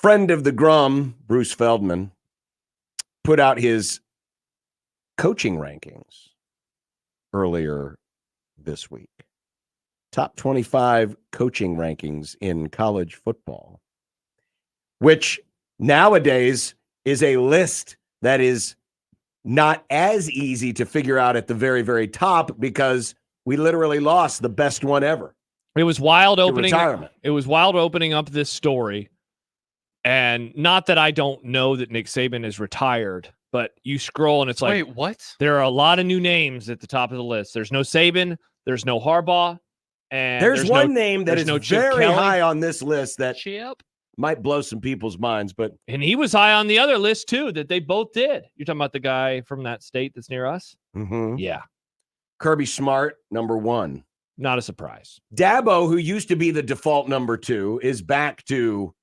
friend of the Grum, Bruce Feldman, put out his coaching rankings earlier this week. Top 25 coaching rankings in college football, which nowadays is a list that is not as easy to figure out at the very, very top because we literally lost the best one ever. It was wild opening. Retirement. It was wild opening up this story. And not that I don't know that Nick Saban is retired, but you scroll and it's like, wait, what? There are a lot of new names at the top of the list. There's no Saban. There's no Harbaugh. And there's one name that is no very high on this list that Chip might blow some people's minds, and he was high on the other list too that they both did. You're talking about the guy from that state that's near us? Mm-hmm. Yeah. Kirby Smart, number 1. Not a surprise. Dabo, who used to be the default number 2, is back to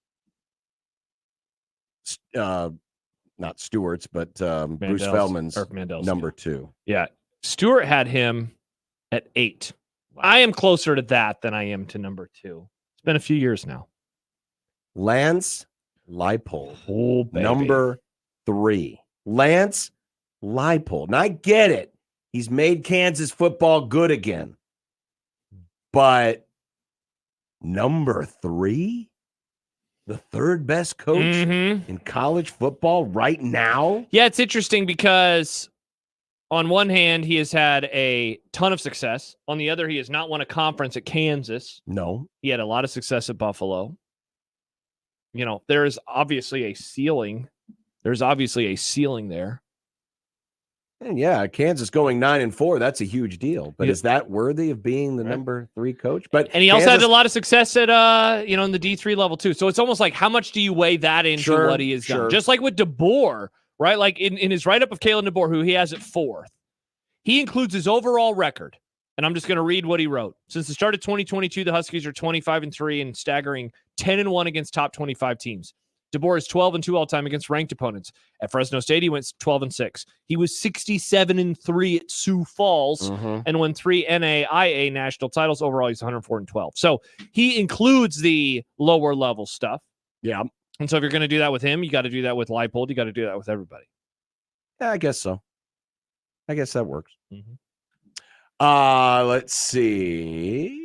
not Stewart's, but Bruce Feldman's number 2. Yeah. Stewart had him at 8. Wow. I am closer to that than I am to number 2. It's been a few years now. Lance Leipold, number 3. Lance Leipold. And I get it. He's made Kansas football good again. But number 3? The third best coach in college football right now? Yeah, it's interesting because on one hand, he has had a ton of success. On the other, he has not won a conference at Kansas. No. He had a lot of success at Buffalo. You know, there is obviously a ceiling. There's obviously a ceiling there. And yeah, Kansas going 9-4, that's a huge deal. But is that worthy of being the number 3 coach? But and he also had a lot of success at in the D3 level too. So it's almost like how much do you weigh that into what he has done? Just like with DeBoer, right? Like in his write-up of Kalen DeBoer, who he has at 4th, he includes his overall record. And I'm just going to read what he wrote. Since the start of 2022, the Huskies are 25-3 and staggering 10-1 against top 25 teams. DeBoer is 12-2 all-time against ranked opponents. At Fresno State, he went 12-6. He was 67-3 at Sioux Falls and won 3 NAIA national titles. Overall, he's 104-12. So he includes the lower level stuff. Yeah. And so if you're going to do that with him, you got to do that with Leipold. You got to do that with everybody. Yeah, I guess so. I guess that works. Let's see.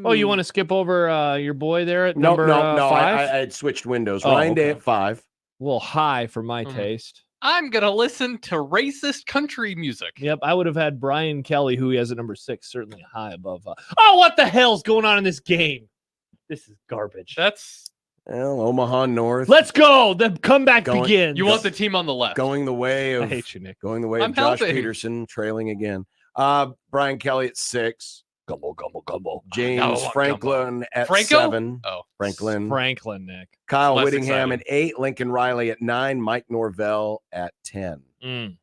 Oh, you want to skip over your boy there at No, number 5? I had switched windows. Ryan Day at 5. A little high for my taste. I'm going to listen to racist country music. Yep, I would have had Brian Kelly, who he has at number 6, certainly high above. Oh, what the hell's going on in this game? This is garbage. Well, Omaha North. Let's go. The comeback begins. You want the team on the left. Going the way of, I hate you, Nick. Going the way of Josh Peterson, trailing again. Brian Kelly at 6. Gumbo. James Franklin at Franco? 7. Oh, Franklin, Nick. Kyle Less Whittingham exciting. at 8. Lincoln Riley at 9. Mike Norvell at 10. And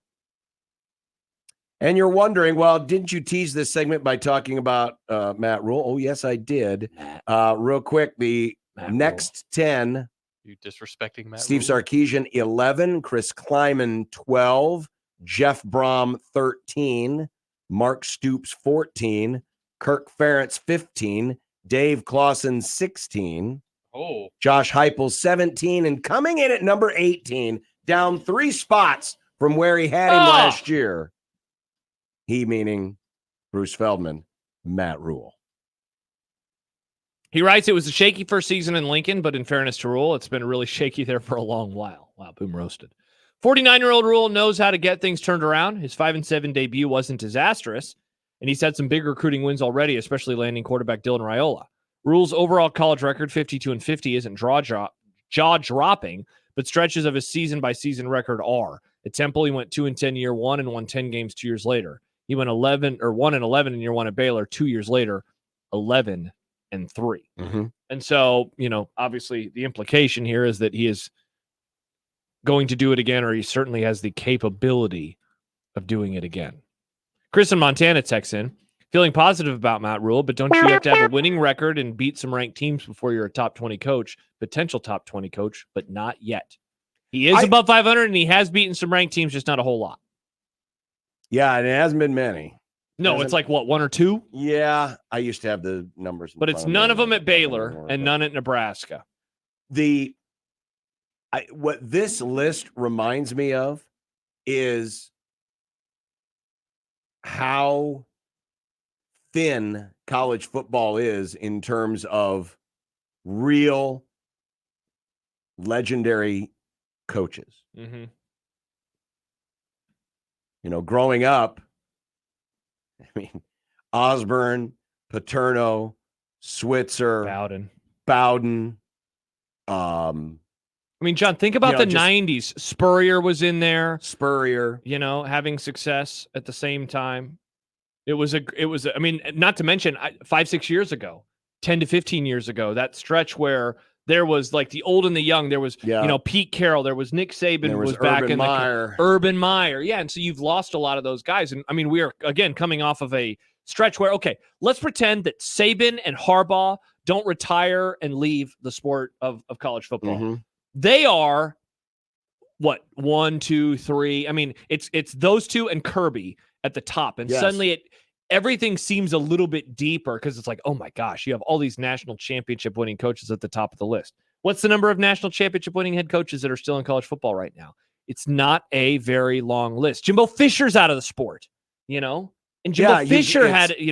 you're wondering, well, didn't you tease this segment by talking about Matt Rhule? Oh, yes, I did. Real quick, the next 10. You disrespecting Matt Steve Rhule? Sarkisian, 11. Chris Kleiman, 12. Jeff Brom, 13. Mark Stoops, 14. Kirk Ferentz, 15. Dave Clausen, 16. Oh. Josh Heupel, 17. And coming in at number 18, down 3 spots from where he had him last year. He meaning Bruce Feldman, Matt Rhule. He writes, it was a shaky first season in Lincoln, but in fairness to Rhule, it's been really shaky there for a long while. Wow, boom roasted. 49-year-old Rhule knows how to get things turned around. His 5-7 debut wasn't disastrous, and he's had some big recruiting wins already, especially landing quarterback Dylan Raiola. Rhule's overall college record, 52-50, isn't jaw-dropping, but stretches of his season-by-season record are. At Temple, he went 2-10 year 1 and won 10 games 2 years later. He went 1-11 in year 1 at Baylor. 2 years later, 11-3. And so, obviously the implication here is that he is going to do it again, or he certainly has the capability of doing it again. Chris in Montana texts in, feeling positive about Matt Rhule, but don't you have to have a winning record and beat some ranked teams before you're a top 20 coach, potential top 20 coach, but not yet. He is above 500 and he has beaten some ranked teams, just not a whole lot. Yeah, and it hasn't been many. No, it's like, what, 1 or 2? Yeah, I used to have the numbers. But it's none of them at Baylor and none at Nebraska. what this list reminds me of is how thin college football is in terms of real legendary coaches. Mm-hmm. You know, growing up, I mean, Osborne, Paterno, Switzer, Bowden. I mean, John, think about the 90s. Spurrier was in there. Spurrier, you know, having success at the same time. It was, I mean, not to mention 5-6 years ago, 10 to 15 years ago, that stretch where there was like the old and the young. There was, you know, Pete Carroll. There was Nick Saban was back in Urban Meyer. Yeah. And so you've lost a lot of those guys. And I mean, we are, again, coming off of a stretch where, okay, let's pretend that Saban and Harbaugh don't retire and leave the sport of college football. Mm-hmm. They are what, 1, 2, 3. I mean, it's those two and Kirby at the top. And suddenly everything seems a little bit deeper because it's like, oh my gosh, you have all these national championship winning coaches at the top of the list. What's the number of national championship winning head coaches that are still in college football right now? It's not a very long list. Jimbo Fisher's out of the sport, you know? And Jimbo Fisher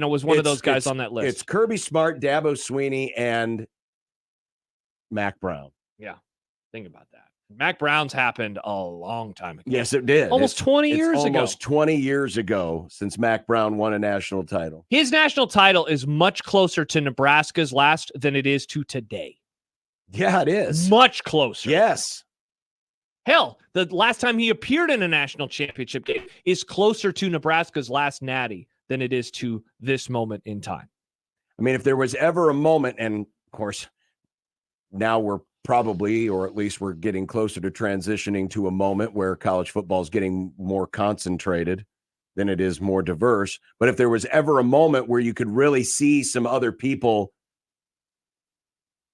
was one of those guys on that list. It's Kirby Smart, Dabo Swinney, and Mac Brown. Yeah. Think about that. Mac Brown's happened a long time ago. Yes, it did. Almost 20 years ago. Almost 20 years ago since Mac Brown won a national title. His national title is much closer to Nebraska's last than it is to today. Yeah, it is. Much closer. Yes. Hell, the last time he appeared in a national championship game is closer to Nebraska's last natty than it is to this moment in time. I mean, if there was ever a moment, and of course, now we're probably, or at least we're getting closer to transitioning to a moment where college football is getting more concentrated than it is more diverse. But if there was ever a moment where you could really see some other people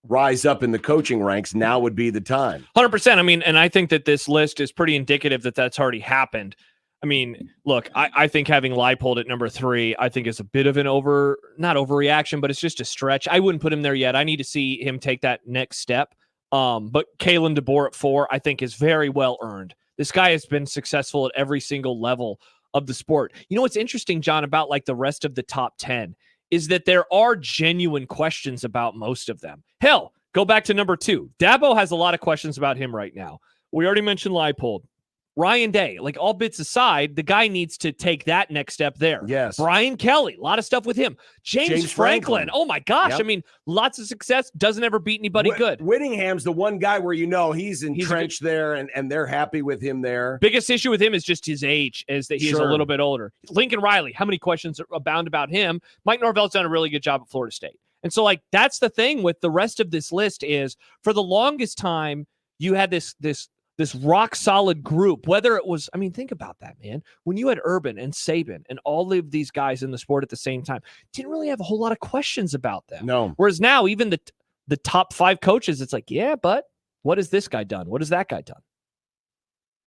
rise up in the coaching ranks, now would be the time. 100%. I mean, and I think that this list is pretty indicative that that's already happened. I mean, look, I think having Leipold at number 3, I think is a bit of an not overreaction, but it's just a stretch. I wouldn't put him there yet. I need to see him take that next step. But Kalen DeBoer at 4, I think is very well earned. This guy has been successful at every single level of the sport. You know what's interesting, John, about like the rest of the top 10 is that there are genuine questions about most of them. Hell, go back to number 2. Dabo has a lot of questions about him right now. We already mentioned Leipold. Ryan Day, like all bits aside, the guy needs to take that next step there. Yes. Brian Kelly, a lot of stuff with him. James Franklin. Oh my gosh. Yep. I mean, lots of success, doesn't ever beat anybody good. Whittingham's the one guy where he's entrenched there and they're happy with him there. Biggest issue with him is just his age, is that he is a little bit older. Lincoln Riley, how many questions abound about him? Mike Norvell's done a really good job at Florida State. And so like that's the thing with the rest of this list is for the longest time you had this rock solid group, whether it was, I mean, think about that, man. When you had Urban and Saban and all of these guys in the sport at the same time, didn't really have a whole lot of questions about them. No. Whereas now, even the top 5 coaches, it's like, yeah, but what has this guy done? What has that guy done?